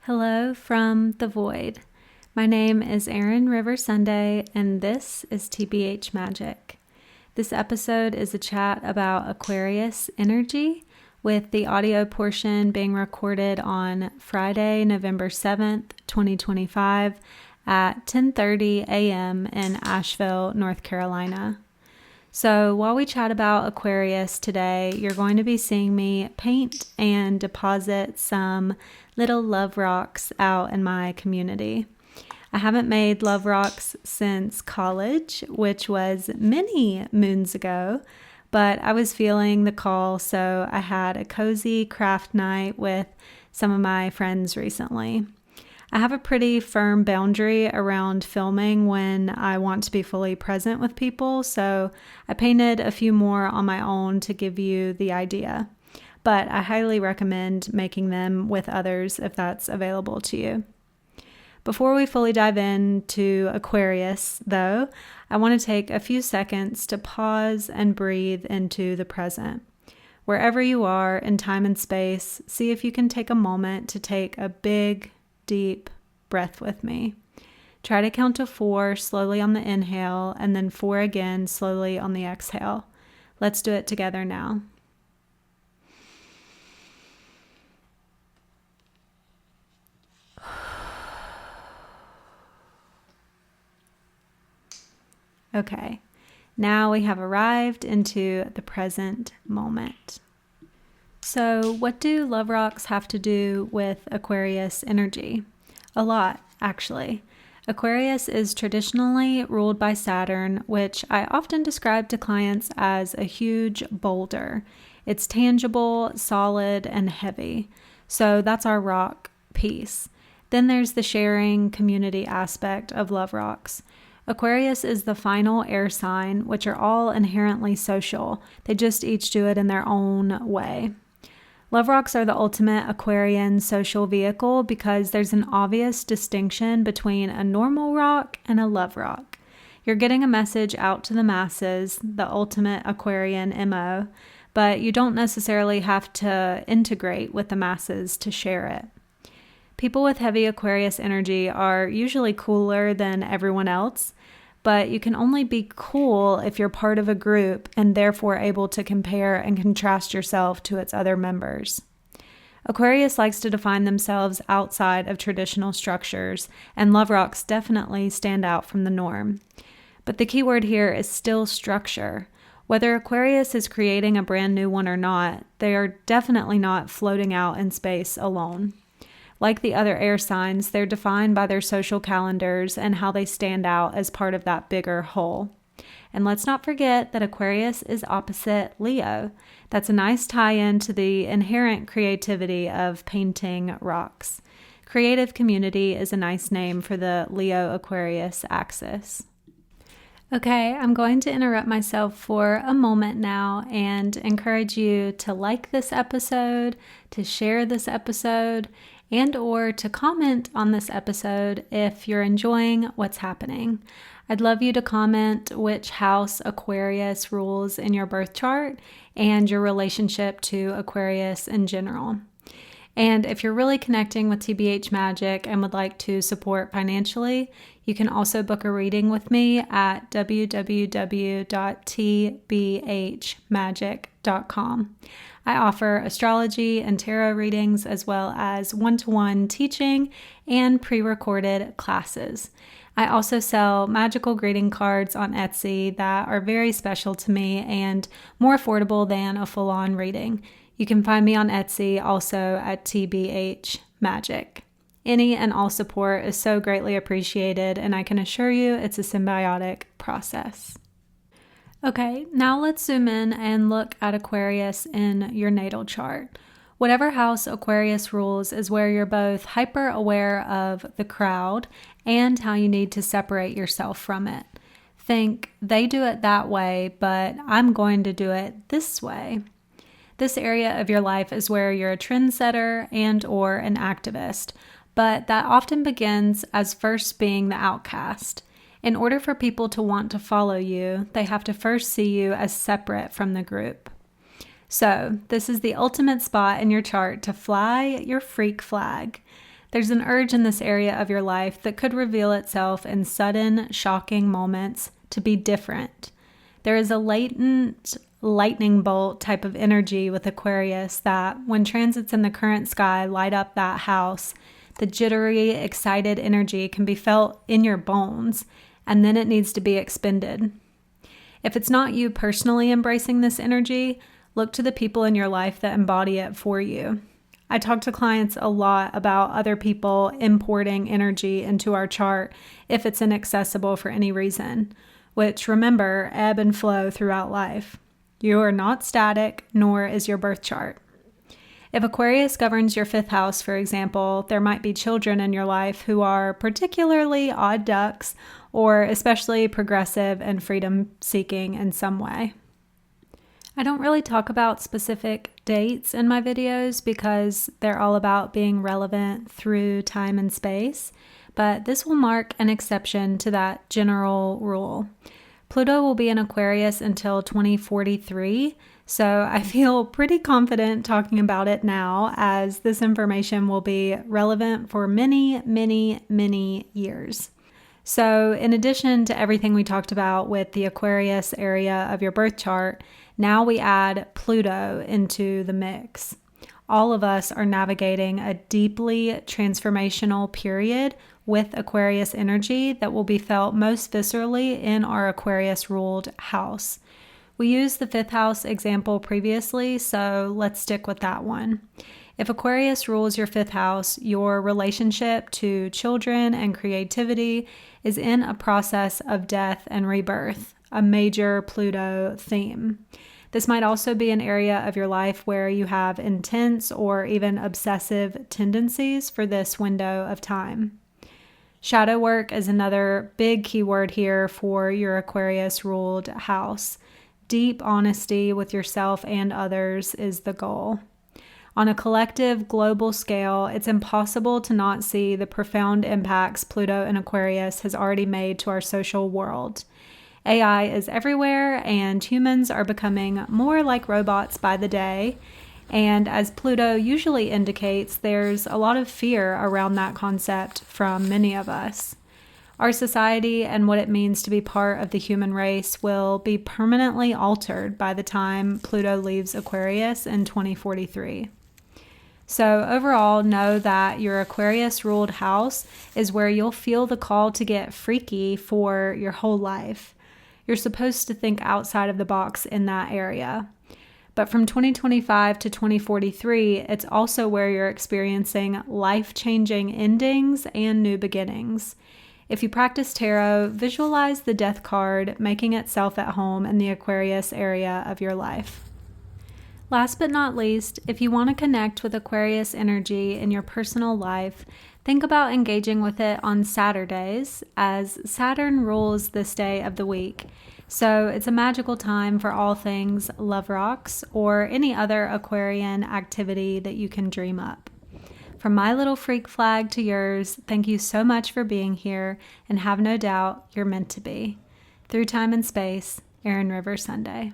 Hello from the void. My name is Erin River Sunday, and this is TBH Magic. This episode is a chat about Aquarius energy, with the audio portion being recorded on Friday, November 7th, 2025 at 10:30 a.m. in Asheville, North Carolina. So while we chat about Aquarius today, you're going to be seeing me paint and deposit some little love rocks out in my community. I haven't made love rocks since college, which was many moons ago, but I was feeling the call, so I had a cozy craft night with some of my friends recently. I have a pretty firm boundary around filming when I want to be fully present with people, so I painted a few more on my own to give you the idea. But I highly recommend making them with others if that's available to you. Before we fully dive into Aquarius, though, I want to take a few seconds to pause and breathe into the present. Wherever you are in time and space, see if you can take a moment to take a big, deep breath with me. Try to count to 4 slowly on the inhale and then 4 again slowly on the exhale. Let's do it together now. Okay, now we have arrived into the present moment. So what do love rocks have to do with Aquarius energy? A lot, actually. Aquarius is traditionally ruled by Saturn, which I often describe to clients as a huge boulder. It's tangible, solid, and heavy. So that's our rock piece. Then there's the sharing community aspect of love rocks. Aquarius is the final air sign, which are all inherently social. They just each do it in their own way. Love rocks are the ultimate Aquarian social vehicle because there's an obvious distinction between a normal rock and a love rock. You're getting a message out to the masses, the ultimate Aquarian MO, but you don't necessarily have to integrate with the masses to share it. People with heavy Aquarius energy are usually cooler than everyone else, but you can only be cool if you're part of a group and therefore able to compare and contrast yourself to its other members. Aquarius likes to define themselves outside of traditional structures, and love rocks definitely stand out from the norm. But the key word here is still structure. Whether Aquarius is creating a brand new one or not, they are definitely not floating out in space alone. Like the other air signs, they're defined by their social calendars and how they stand out as part of that bigger whole. And let's not forget that Aquarius is opposite Leo. That's a nice tie-in to the inherent creativity of painting rocks. Creative community is a nice name for the Leo-Aquarius axis. Okay, I'm going to interrupt myself for a moment now and encourage you to like this episode, to share this episode, and or to comment on this episode if you're enjoying what's happening. I'd love you to comment which house Aquarius rules in your birth chart and your relationship to Aquarius in general. And if you're really connecting with TBH Magic and would like to support financially, you can also book a reading with me at www.tbhmagic.com. I offer astrology and tarot readings as well as one-to-one teaching and pre-recorded classes. I also sell magical greeting cards on Etsy that are very special to me and more affordable than a full-on reading. You can find me on Etsy also at TBH Magic. Any and all support is so greatly appreciated, and I can assure you it's a symbiotic process. Okay, now let's zoom in and look at Aquarius in your natal chart. Whatever house Aquarius rules is where you're both hyper aware of the crowd and how you need to separate yourself from it. Think, they do it that way, but I'm going to do it this way. This area of your life is where you're a trendsetter and or an activist, but that often begins as first being the outcast. In order for people to want to follow you, they have to first see you as separate from the group. So, this is the ultimate spot in your chart to fly your freak flag. There's an urge in this area of your life that could reveal itself in sudden, shocking moments to be different. There is a latent lightning bolt type of energy with Aquarius that, when transits in the current sky light up that house, the jittery, excited energy can be felt in your bones, and then it needs to be expended. If it's not you personally embracing this energy, look to the people in your life that embody it for you. I talk to clients a lot about other people importing energy into our chart if it's inaccessible for any reason, which, remember, ebb and flow throughout life. You are not static, nor is your birth chart. If Aquarius governs your 5th house, for example, there might be children in your life who are particularly odd ducks or especially progressive and freedom-seeking in some way. I don't really talk about specific dates in my videos because they're all about being relevant through time and space, but this will mark an exception to that general rule. Pluto will be in Aquarius until 2043, so I feel pretty confident talking about it now, as this information will be relevant for many, many, many years. So in addition to everything we talked about with the Aquarius area of your birth chart, now we add Pluto into the mix. All of us are navigating a deeply transformational period with Aquarius energy that will be felt most viscerally in our Aquarius-ruled house. We used the 5th house example previously, so let's stick with that one. If Aquarius rules your 5th house, your relationship to children and creativity is in a process of death and rebirth, a major Pluto theme. This might also be an area of your life where you have intense or even obsessive tendencies for this window of time. Shadow work is another big keyword here for your Aquarius-ruled house. Deep honesty with yourself and others is the goal. On a collective global scale, it's impossible to not see the profound impacts Pluto in Aquarius has already made to our social world. AI is everywhere, and humans are becoming more like robots by the day. And as Pluto usually indicates, there's a lot of fear around that concept from many of us. Our society and what it means to be part of the human race will be permanently altered by the time Pluto leaves Aquarius in 2043. So overall, know that your Aquarius-ruled house is where you'll feel the call to get freaky for your whole life. You're supposed to think outside of the box in that area. But from 2025 to 2043, it's also where you're experiencing life-changing endings and new beginnings. If you practice tarot, visualize the death card making itself at home in the Aquarius area of your life. Last but not least, if you want to connect with Aquarius energy in your personal life, think about engaging with it on Saturdays, as Saturn rules this day of the week. So it's a magical time for all things love rocks or any other Aquarian activity that you can dream up. From my little freak flag to yours, thank you so much for being here, and have no doubt you're meant to be. Through time and space, Erin River Sunday.